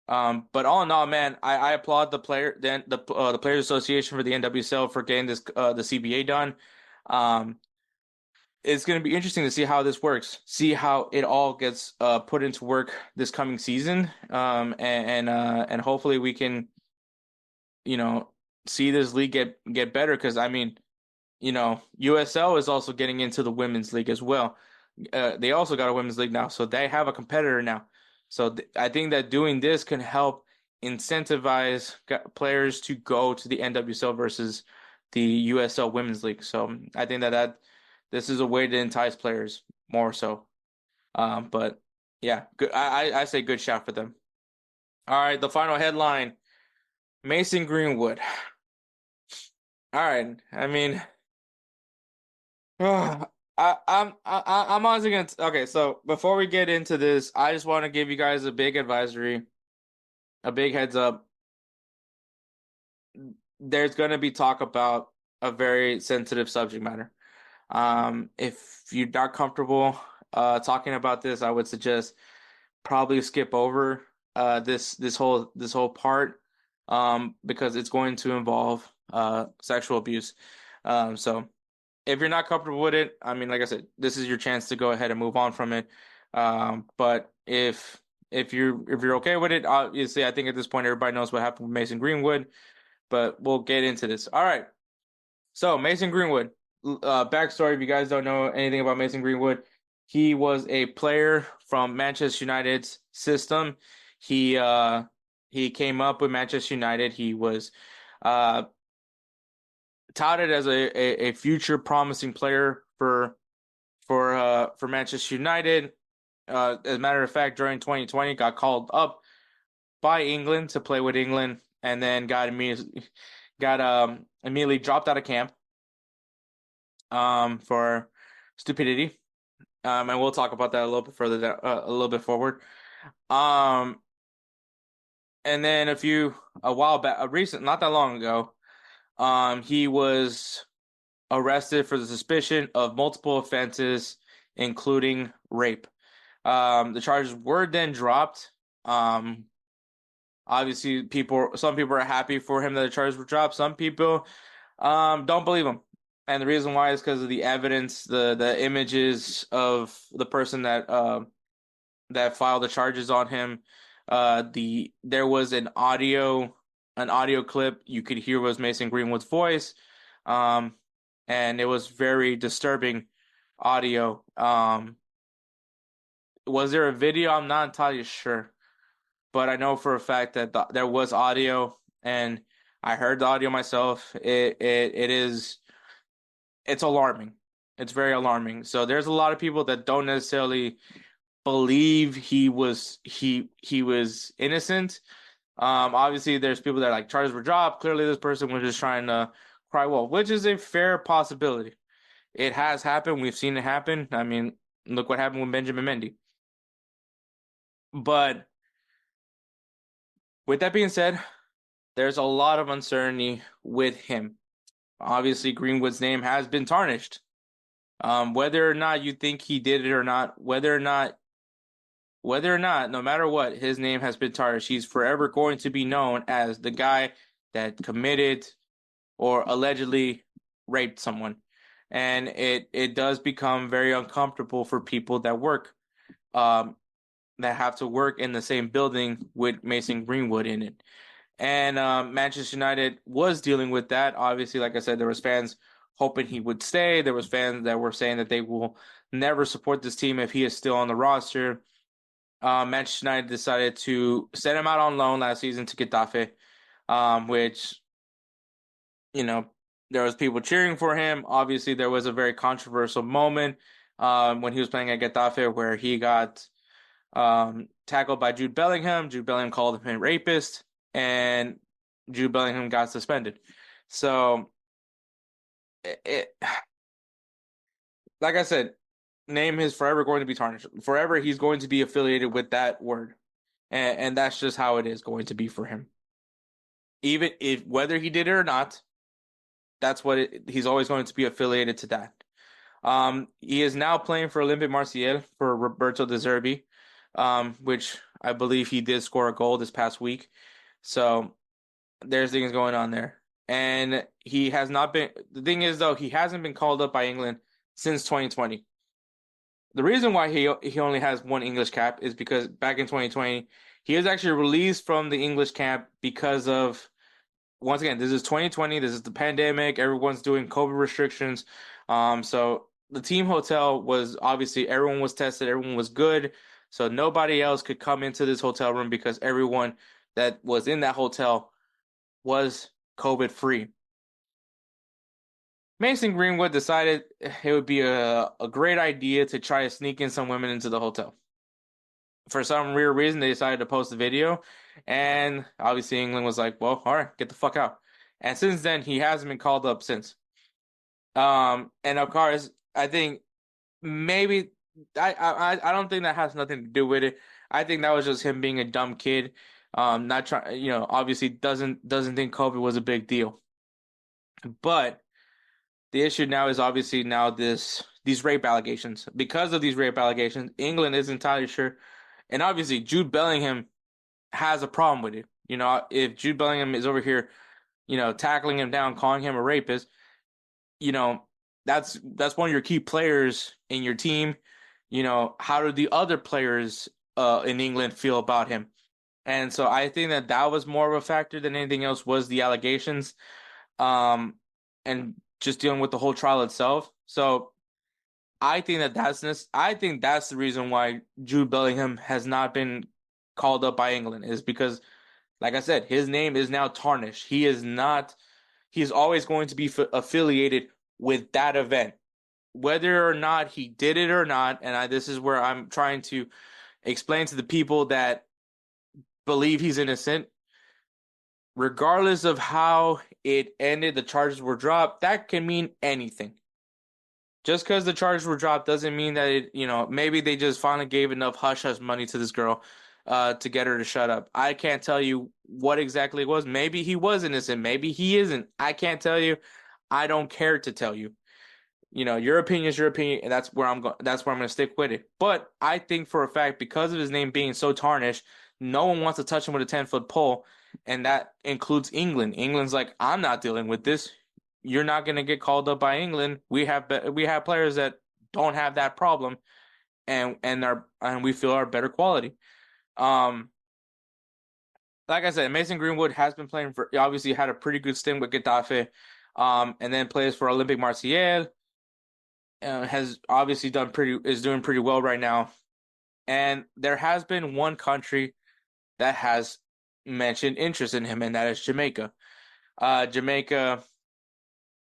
But all in all, man, I applaud the Players Association for the NWSL for getting this the CBA done. It's going to be interesting to see how this works, see how it all gets put into work this coming season, and hopefully we can, see this league get better. Because I mean, USL is also getting into the women's league as well. They also got a women's league now, so they have a competitor now. So I think that doing this can help incentivize players to go to the NWSL versus the USL Women's League. So I think that this is a way to entice players more so. But yeah, good. I say good shot for them. All right, the final headline: Mason Greenwood. All right, I mean, I'm honestly gonna. Okay, so before we get into this, I just want to give you guys a big advisory, a big heads up. There's gonna be talk about a very sensitive subject matter. If you're not comfortable talking about this, I would suggest probably skip over this whole part because it's going to involve sexual abuse. So if you're not comfortable with it, I mean, like I said, this is your chance to go ahead and move on from it. But if you're okay with it, obviously, I think at this point everybody knows what happened with Mason Greenwood. But we'll get into this. All right. So Mason Greenwood, backstory. If you guys don't know anything about Mason Greenwood, he was a player from Manchester United's system. He came up with Manchester United. He was touted as a future promising player for Manchester United. As a matter of fact, during 2020, got called up by England to play with England, and then got immediately dropped out of camp for stupidity. And we'll talk about that a little bit further down, a little bit forward. And then a while back, not that long ago, he was arrested for the suspicion of multiple offenses, including rape. The charges were then dropped. Obviously, some people are happy for him that the charges were dropped. Some people don't believe him. And the reason why is because of the evidence, the images of the person that filed the charges on him. There was an audio clip you could hear was Mason Greenwood's voice, and it was very disturbing audio. Was there a video? I'm not entirely sure, but I know for a fact that there was audio, and I heard the audio myself. It's alarming. It's very alarming. So there's a lot of people that don't necessarily believe he was innocent. Obviously there's people that are like charges were dropped. Clearly this person was just trying to cry wolf, which is a fair possibility. It has happened. We've seen it happen. I mean, look what happened with Benjamin Mendy. But with that being said, there's a lot of uncertainty with him. Obviously, Greenwood's name has been tarnished. Whether or not you think he did it or not, whether or not, no matter what, his name has been tarnished. He's forever going to be known as the guy that committed or allegedly raped someone. And it does become very uncomfortable for people that have to work in the same building with Mason Greenwood in it. And Manchester United was dealing with that. Obviously, like I said, there was fans hoping he would stay. There was fans that were saying that they will never support this team if he is still on the roster. Manchester United decided to send him out on loan last season to Getafe, which, there was people cheering for him. Obviously, there was a very controversial moment when he was playing at Getafe where he got tackled by Jude Bellingham. Jude Bellingham called him a rapist, and Jude Bellingham got suspended. So, like I said, name is forever going to be tarnished. Forever, he's going to be affiliated with that word, and that's just how it is going to be for him. Even if whether he did it or not, that's what he's always going to be affiliated to that. He is now playing for Olympique Marseille for Roberto De Zerbi, which I believe he did score a goal this past week. So there's things going on there. And he has not been, the thing is though, he hasn't been called up by England since 2020. The reason why he only has one English cap is because back in 2020, he was actually released from the English camp because of once again, this is 2020. This is the pandemic. Everyone's doing COVID restrictions. So the team hotel was obviously everyone was tested. Everyone was good. So nobody else could come into this hotel room because everyone that was in that hotel was COVID free. Mason Greenwood decided it would be a great idea to try to sneak in some women into the hotel. For some weird reason, they decided to post the video, and obviously England was like, "Well, all right, get the fuck out." And since then, he hasn't been called up since. And of course, I think maybe I don't think that has nothing to do with it. I think that was just him being a dumb kid, not trying, obviously doesn't think COVID was a big deal. But the issue now is obviously now these rape allegations. Because of these rape allegations, England isn't entirely sure. And obviously Jude Bellingham has a problem with it. If Jude Bellingham is over here, tackling him down, calling him a rapist, that's one of your key players in your team. How do the other players in England feel about him? And so I think that was more of a factor than anything else was the allegations. And just dealing with the whole trial itself. So I think that's the reason why Jude Bellingham has not been called up by England, is because, like I said, his name is now tarnished. He's always going to be affiliated with that event, whether or not he did it or not. And this is where I'm trying to explain to the people that believe he's innocent. Regardless of how it ended, the charges were dropped. That can mean anything. Just because the charges were dropped doesn't mean that maybe they just finally gave enough hush-hush money to this girl to get her to shut up. I can't tell you what exactly it was. Maybe he was innocent. Maybe he isn't. I can't tell you. I don't care to tell you. Your opinion is your opinion, and that's where I'm going to stick with it. But I think for a fact, because of his name being so tarnished, no one wants to touch him with a 10-foot pole. And that includes England. England's like, I'm not dealing with this. You're not going to get called up by England. We have players that don't have that problem, and we feel are better quality. Like I said, Mason Greenwood has been playing for. Obviously, had a pretty good stint with Getafe, and then plays for Olympique Marseille. Has obviously is doing pretty well right now, and there has been one country that has mentioned interest in him, and that is Jamaica. Jamaica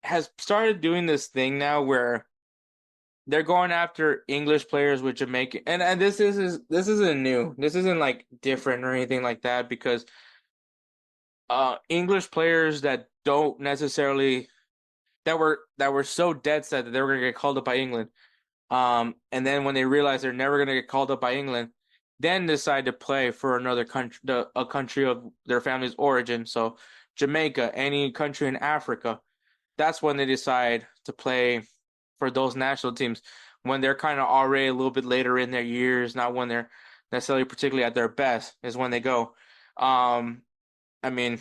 has started doing this thing now where they're going after English players with Jamaican, and this isn't new. This isn't like different or anything like that, because English players that don't necessarily that were so dead set that they were going to get called up by England, and then when they realize they're never going to get called up by England, then decide to play for another country, a country of their family's origin. So Jamaica, any country in Africa, that's when they decide to play for those national teams, when they're kind of already a little bit later in their years, not when they're necessarily particularly at their best, is when they go. I mean,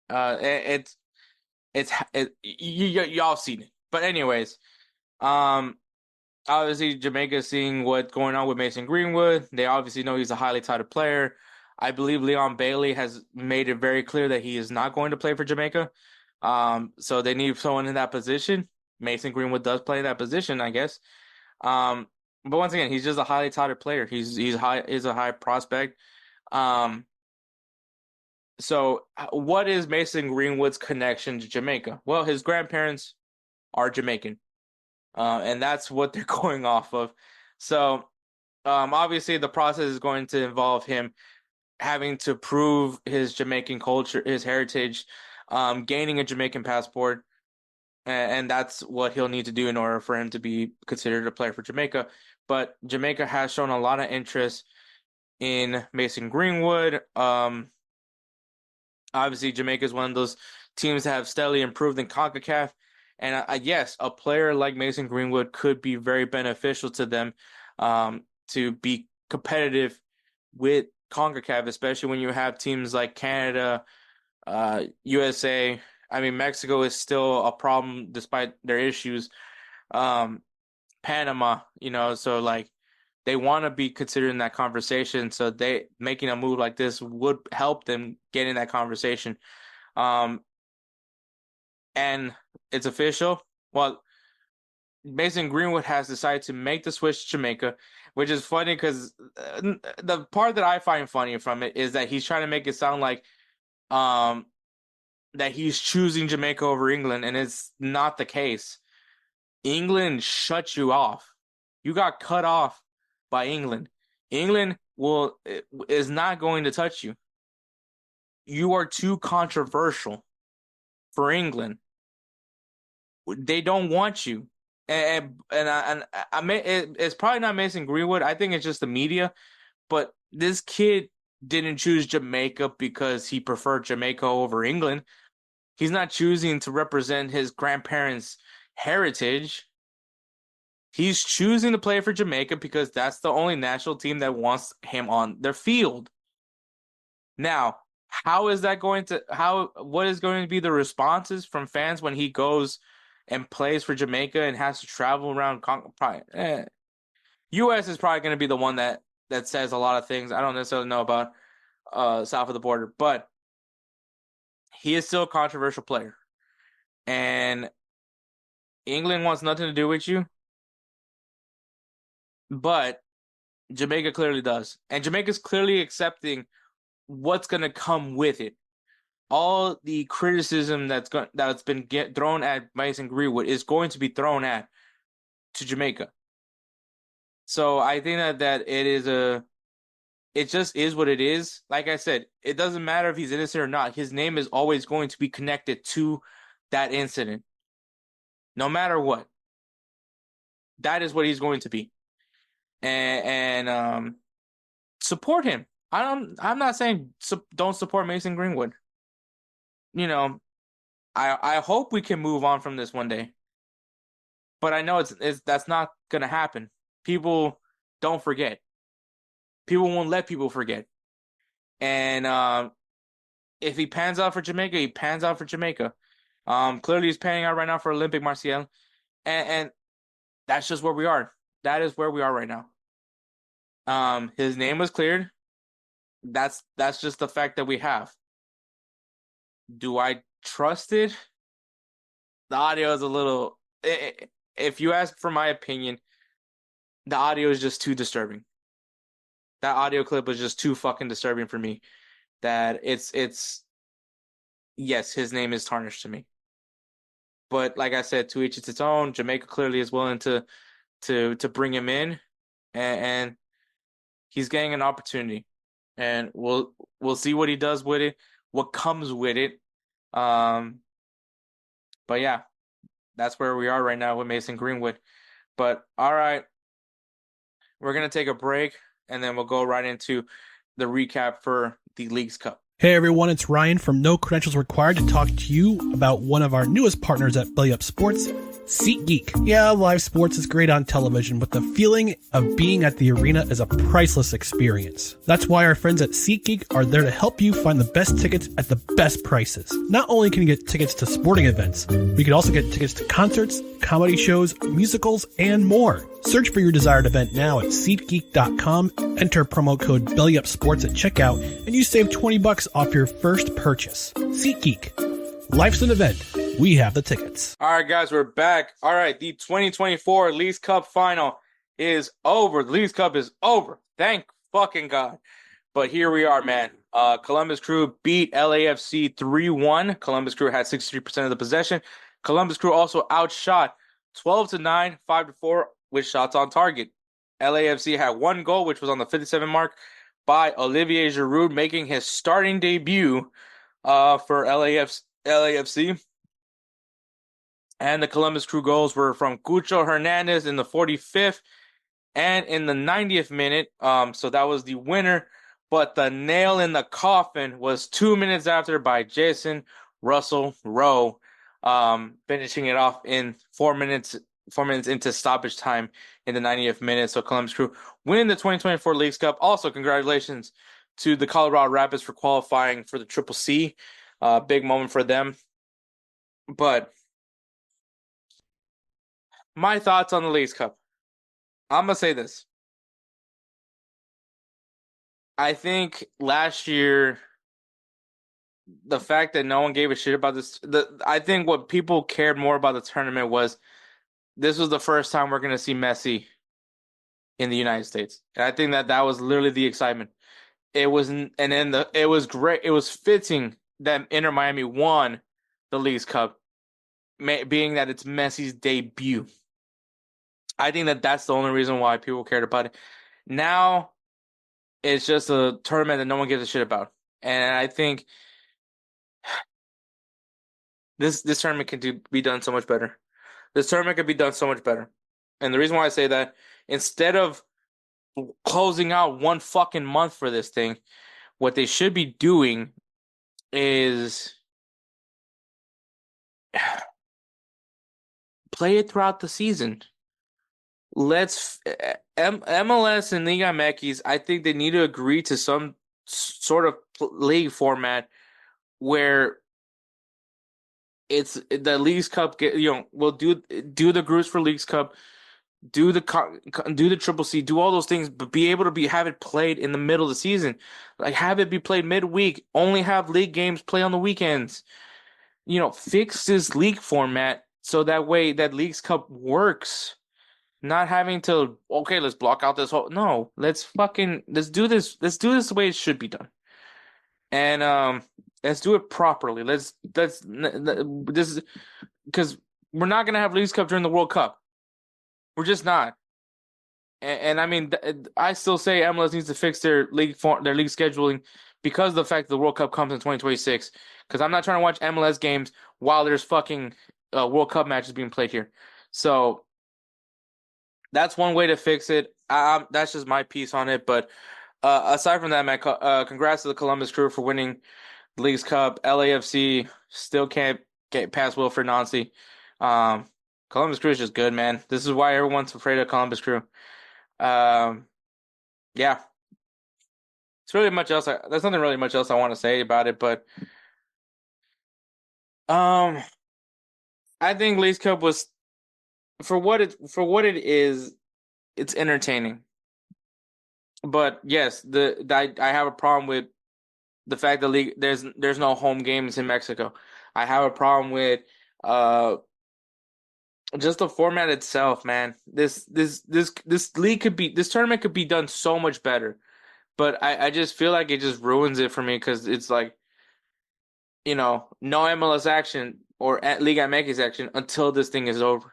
y'all seen it. But anyways, obviously, Jamaica seeing what's going on with Mason Greenwood. They obviously know he's a highly touted player. I believe Leon Bailey has made it very clear that he is not going to play for Jamaica. So they need someone in that position. Mason Greenwood does play that position, I guess. But once again, he's just a highly touted player. He's a high prospect. So what is Mason Greenwood's connection to Jamaica? Well, his grandparents are Jamaican. And that's what they're going off of. So, obviously, the process is going to involve him having to prove his Jamaican culture, his heritage, gaining a Jamaican passport, and that's what he'll need to do in order for him to be considered a player for Jamaica. But Jamaica has shown a lot of interest in Mason Greenwood. Obviously, Jamaica is one of those teams that have steadily improved in CONCACAF. And yes, a player like Mason Greenwood could be very beneficial to them to be competitive with CONCACAF, especially when you have teams like Canada, USA. I mean, Mexico is still a problem despite their issues. Panama, so like They want to be considered in that conversation, so they making a move like this would help them get in that conversation. And it's official. Well, Mason Greenwood has decided to make the switch to Jamaica, which is funny because the part that I find funny from it is that he's trying to make it sound like that he's choosing Jamaica over England, and it's not the case. England shut you off. You got cut off by England. England is not going to touch you. You are too controversial for England. They don't want you. It's probably not Mason Greenwood. I think it's just the media. But this kid didn't choose Jamaica because he preferred Jamaica over England. He's not choosing to represent his grandparents' heritage. He's choosing to play for Jamaica because that's the only national team that wants him on their field. Now, what is going to be the responses from fans when he goes and plays for Jamaica and has to travel around? U.S. is probably going to be the one that says a lot of things. I don't necessarily know about south of the border, but he is still a controversial player. And England wants nothing to do with you, but Jamaica clearly does. And Jamaica's clearly accepting what's going to come with it. All the criticism that's been thrown at Mason Greenwood is going to be thrown to Jamaica. So I think that it just is what it is. Like I said, it doesn't matter if he's innocent or not. His name is always going to be connected to that incident, no matter what. That is what he's going to be, and support him. I'm not saying don't support Mason Greenwood. You know, I hope we can move on from this one day, but I know that's not gonna happen. People don't forget. People won't let people forget. And if he pans out for Jamaica, he pans out for Jamaica. Clearly he's panning out right now for Olympic Marseille, and that's just where we are. That is where we are right now. His name was cleared. That's just the fact that we have. Do I trust it? The audio is a little... If you ask for my opinion, the audio is just too disturbing. That audio clip was just too fucking disturbing for me. That it's... Yes, his name is tarnished to me. But like I said, to each its own. Jamaica clearly is willing to bring him in, and he's getting an opportunity. And we'll see what he does with it, what comes with it. But yeah, that's where we are right now with Mason Greenwood. But all right, we're gonna take a break, and then we'll go right into the recap for the Leagues Cup. Hey everyone, it's Ryan from No Credentials Required to talk to you about one of our newest partners at BellyUpSports, SeatGeek. Yeah, live sports is great on television, but the feeling of being at the arena is a priceless experience. That's why our friends at SeatGeek are there to help you find the best tickets at the best prices. Not only can you get tickets to sporting events, but you can also get tickets to concerts, comedy shows, musicals, and more. Search for your desired event now at SeatGeek.com, enter promo code BellyUpSports at checkout, and you save $20 off your first purchase. SeatGeek. Life's an event. We have the tickets. All right, guys, we're back. All right, the 2024 Leagues Cup final is over. The Leagues Cup is over. Thank fucking God. But here we are, man. Columbus Crew beat LAFC 3-1. Columbus Crew had 63% of the possession. Columbus Crew also outshot 12-9, 5-4 with shots on target. LAFC had one goal, which was on the 57 mark by Olivier Giroud, making his starting debut for LAFC. And the Columbus Crew goals were from Cucho Hernandez in the 45th and in the 90th minute. So that was the winner. But the nail in the coffin was 2 minutes after by Jason Russell Rowe, finishing it off in 4 minutes into stoppage time in the 90th minute. So Columbus Crew win the 2024 Leagues Cup. Also, congratulations to the Colorado Rapids for qualifying for the Triple C. Big moment for them. But my thoughts on the Leagues Cup. I'm going to say this. I think last year, the fact that no one gave a shit about this, I think what people cared more about the tournament was this was the first time we're going to see Messi in the United States. And I think that was literally the excitement. It was, and then it was great. It was fitting that Inter Miami won the Leagues Cup, being that it's Messi's debut. I think that that's the only reason why people cared about it. Now, it's just a tournament that no one gives a shit about. And I think this tournament can be done so much better. This tournament could be done so much better. And the reason why I say that, instead of closing out one fucking month for this thing, what they should be doing is play it throughout the season. MLS and Liga MX, I think they need to agree to some sort of league format where it's the Leagues Cup. We'll do the groups for Leagues Cup, do the Triple C, do all those things, but be able to have it played in the middle of the season, like have it be played midweek. Only have league games play on the weekends. Fix this league format so that way that Leagues Cup works. Not having to, okay, let's block out this whole. No, let's do this. Let's do this the way it should be done, and let's do it properly. This because we're not gonna have Leagues Cup during the World Cup. We're just not. And I mean, I still say MLS needs to fix their league scheduling because of the fact that the World Cup comes in 2026. Because I'm not trying to watch MLS games while there's fucking World Cup matches being played here. So that's one way to fix it. That's just my piece on it. But aside from that, man, congrats to the Columbus Crew for winning the Leagues Cup. LAFC still can't get past Wilfred Nancy. Columbus Crew is just good, man. This is why everyone's afraid of Columbus Crew. Yeah. It's really much else. There's nothing really much else I want to say about it, but I think Leagues Cup was for what it is. It's entertaining, but yes, I have a problem with the fact that there's no home games in Mexico. I have a problem with just the format itself, man. This tournament could be done so much better, but I just feel like it just ruins it for me because it's like, no MLS action or Liga MX action until this thing is over.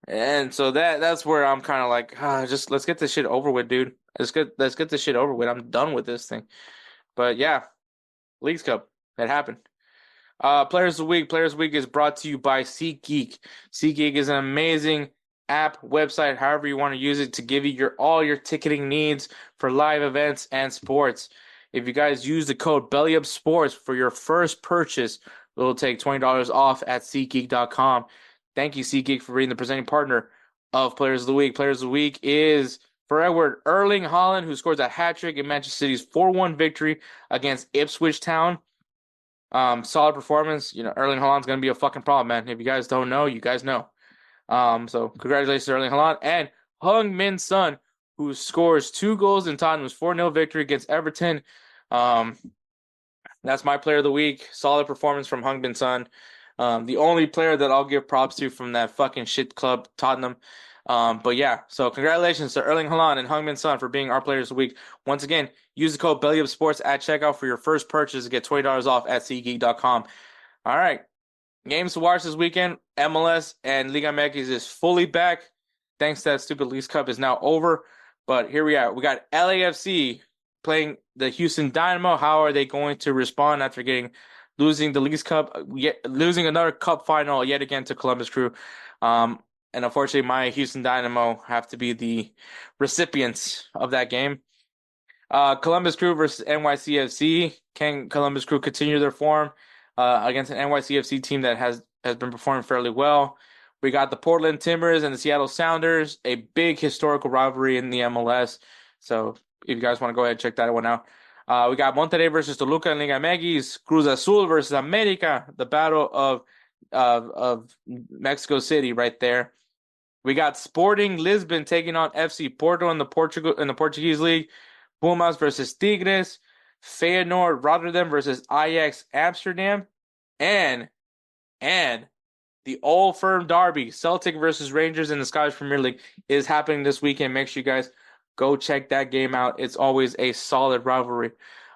And so that's where I'm kind of like, just let's get this shit over with, dude. Let's get this shit over with. I'm done with this thing. But yeah, Leagues Cup, that happened. Players of the Week. Players of the Week is brought to you by SeatGeek. SeatGeek is an amazing app, website, however you want to use it, to give you all your ticketing needs for live events and sports. If you guys use the code BellyUpSports for your first purchase, it will take $20 off at SeatGeek.com. Thank you, SeatGeek, for being the presenting partner of Players of the Week. Players of the Week is, for Edward, Erling Haaland, who scores a hat-trick in Manchester City's 4-1 victory against Ipswich Town. Solid performance. Erling Haaland's going to be a fucking problem, man. If you guys don't know, you guys know. So congratulations to Erling Haaland. And Heung-min Son, who scores 2 goals in Tottenham's 4-0 victory against Everton. That's my player of the week. Solid performance from Heung-min Son. The only player that I'll give props to from that fucking shit club, Tottenham. But yeah, so congratulations to Erling Haaland and Heung-min Son for being our players of the week. Once again, use the code BellyUpSports at checkout for your first purchase to get $20 off at SeatGeek.com. All right, games to watch this weekend. MLS and Liga MX is fully back. Thanks to that stupid Leagues Cup is now over. But here we are. We got LAFC playing the Houston Dynamo. How are they going to respond after losing the Leagues Cup, losing another cup final yet again to Columbus Crew? And unfortunately, my Houston Dynamo have to be the recipients of that game. Columbus Crew versus NYCFC. Can Columbus Crew continue their form against an NYCFC team that has been performing fairly well? We got the Portland Timbers and the Seattle Sounders, a big historical rivalry in the MLS. So if you guys want to go ahead and check that one out. We got Monterrey versus Toluca in Liga MX, Cruz Azul versus America, the battle of Mexico City right there. We got Sporting Lisbon taking on FC Porto in the Portuguese league. Pumas versus Tigres, Feyenoord Rotterdam versus Ajax Amsterdam, and the old firm derby, Celtic versus Rangers in the Scottish Premier League, is happening this weekend. Make sure you guys go check that game out. It's always a solid rivalry.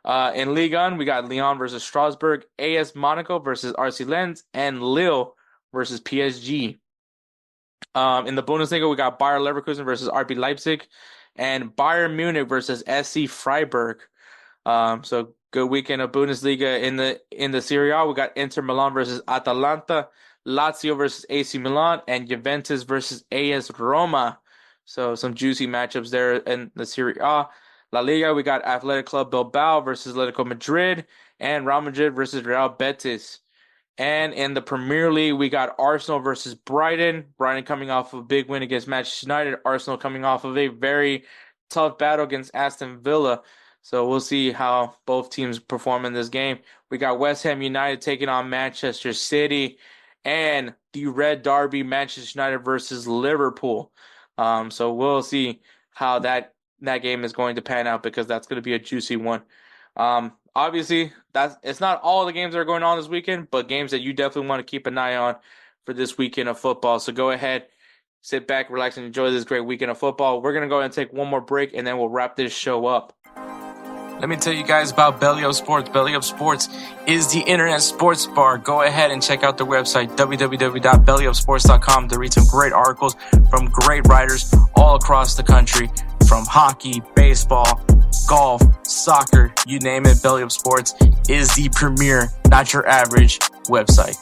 In Ligue 1, we got Lyon versus Strasbourg, AS Monaco versus RC Lens, and Lille versus PSG. In the Bundesliga, we got Bayer Leverkusen versus RB Leipzig, and Bayern Munich versus SC Freiburg. So good weekend of Bundesliga. In the Serie A, we got Inter Milan versus Atalanta, Lazio versus AC Milan, and Juventus versus AS Roma. So some juicy matchups there in the Serie A. La Liga, we got Athletic Club Bilbao versus Atletico Madrid, and Real Madrid versus Real Betis. And in the Premier League, we got Arsenal versus Brighton. Brighton coming off of a big win against Manchester United. Arsenal coming off of a very tough battle against Aston Villa. So we'll see how both teams perform in this game. We got West Ham United taking on Manchester City, and the Red Derby, Manchester United versus Liverpool. So we'll see how that game is going to pan out, because that's going to be a juicy one. Obviously, it's not all the games that are going on this weekend, but games that you definitely want to keep an eye on for this weekend of football. So go ahead, sit back, relax, and enjoy this great weekend of football. We're going to go ahead and take one more break, and then we'll wrap this show up. Let me tell you guys about BellyUpSports. BellyUpSports is the internet sports bar. Go ahead and check out their website, www.bellyupsports.com, to read some great articles from great writers all across the country, from hockey, baseball, golf, soccer, you name it. BellyUpSports is the premier, not your average website.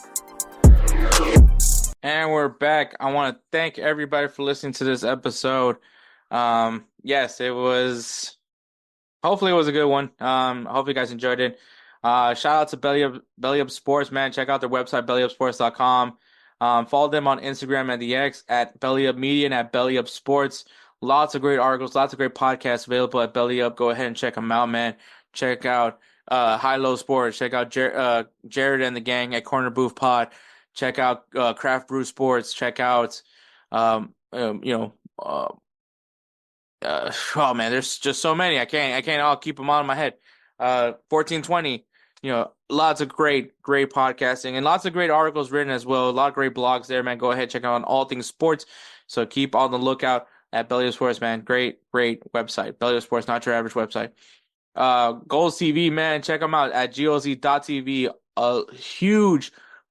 And we're back. I want to thank everybody for listening to this episode. Yes, it was... Hopefully it was a good one. Hope you guys enjoyed it. Shout out to BellyUpSports, man. Check out their website, BellyUpSports.com. Follow them on Instagram and the X at BellyUpMedia and at BellyUpSports. Lots of great articles, lots of great podcasts available at BellyUp. Go ahead and check them out, man. Check out High Low Sports. Check out Jared and the gang at Corner Booth Pod. Check out Craft Brew Sports. Check out oh man, there's just so many. I can't all keep them on in my head. 1420, lots of great podcasting and lots of great articles written as well. A lot of great blogs there, man. Go ahead, check out on all things sports. So keep on the lookout at BellyUpSports, man. Great website. BellyUpSports, not your average website. GolzTV, man. Check them out at GolzTV. A huge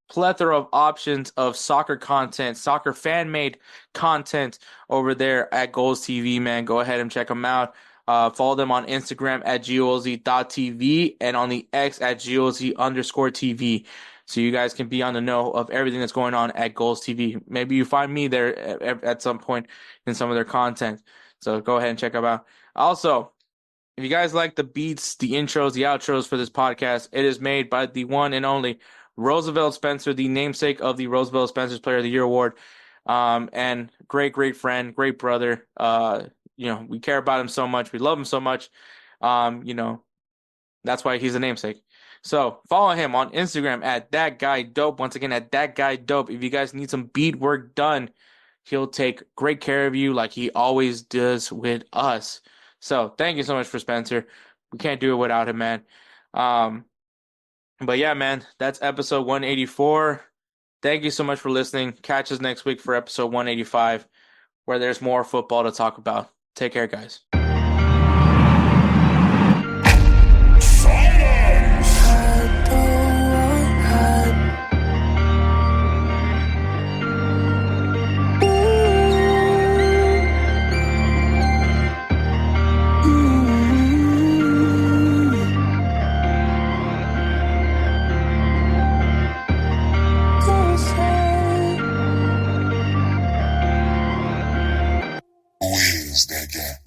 plethora of options of soccer content, soccer fan-made content over there at GolzTV, man. Go ahead and check them out. Follow them on Instagram at golz.tv and on the X at golz_TV. So you guys can be on the know of everything that's going on at GolzTV. Maybe you find me there at some point in some of their content. So go ahead and check them out. Also, if you guys like the beats, the intros, the outros for this podcast, it is made by the one and only Roosevelt Spencer, the namesake of the Roosevelt Spencer's Player of the Year Award, and great friend, great brother. We care about him so much. We love him so much. That's why he's a namesake. So follow him on Instagram at ThatGuyDope. Once again, at ThatGuyDope. If you guys need some beat work done, he'll take great care of you like he always does with us. So thank you so much for Spencer. We can't do it without him, man. But yeah, man, that's episode 184. Thank you so much for listening. Catch us next week for episode 185, where there's more football to talk about. Take care, guys. Who is that guy?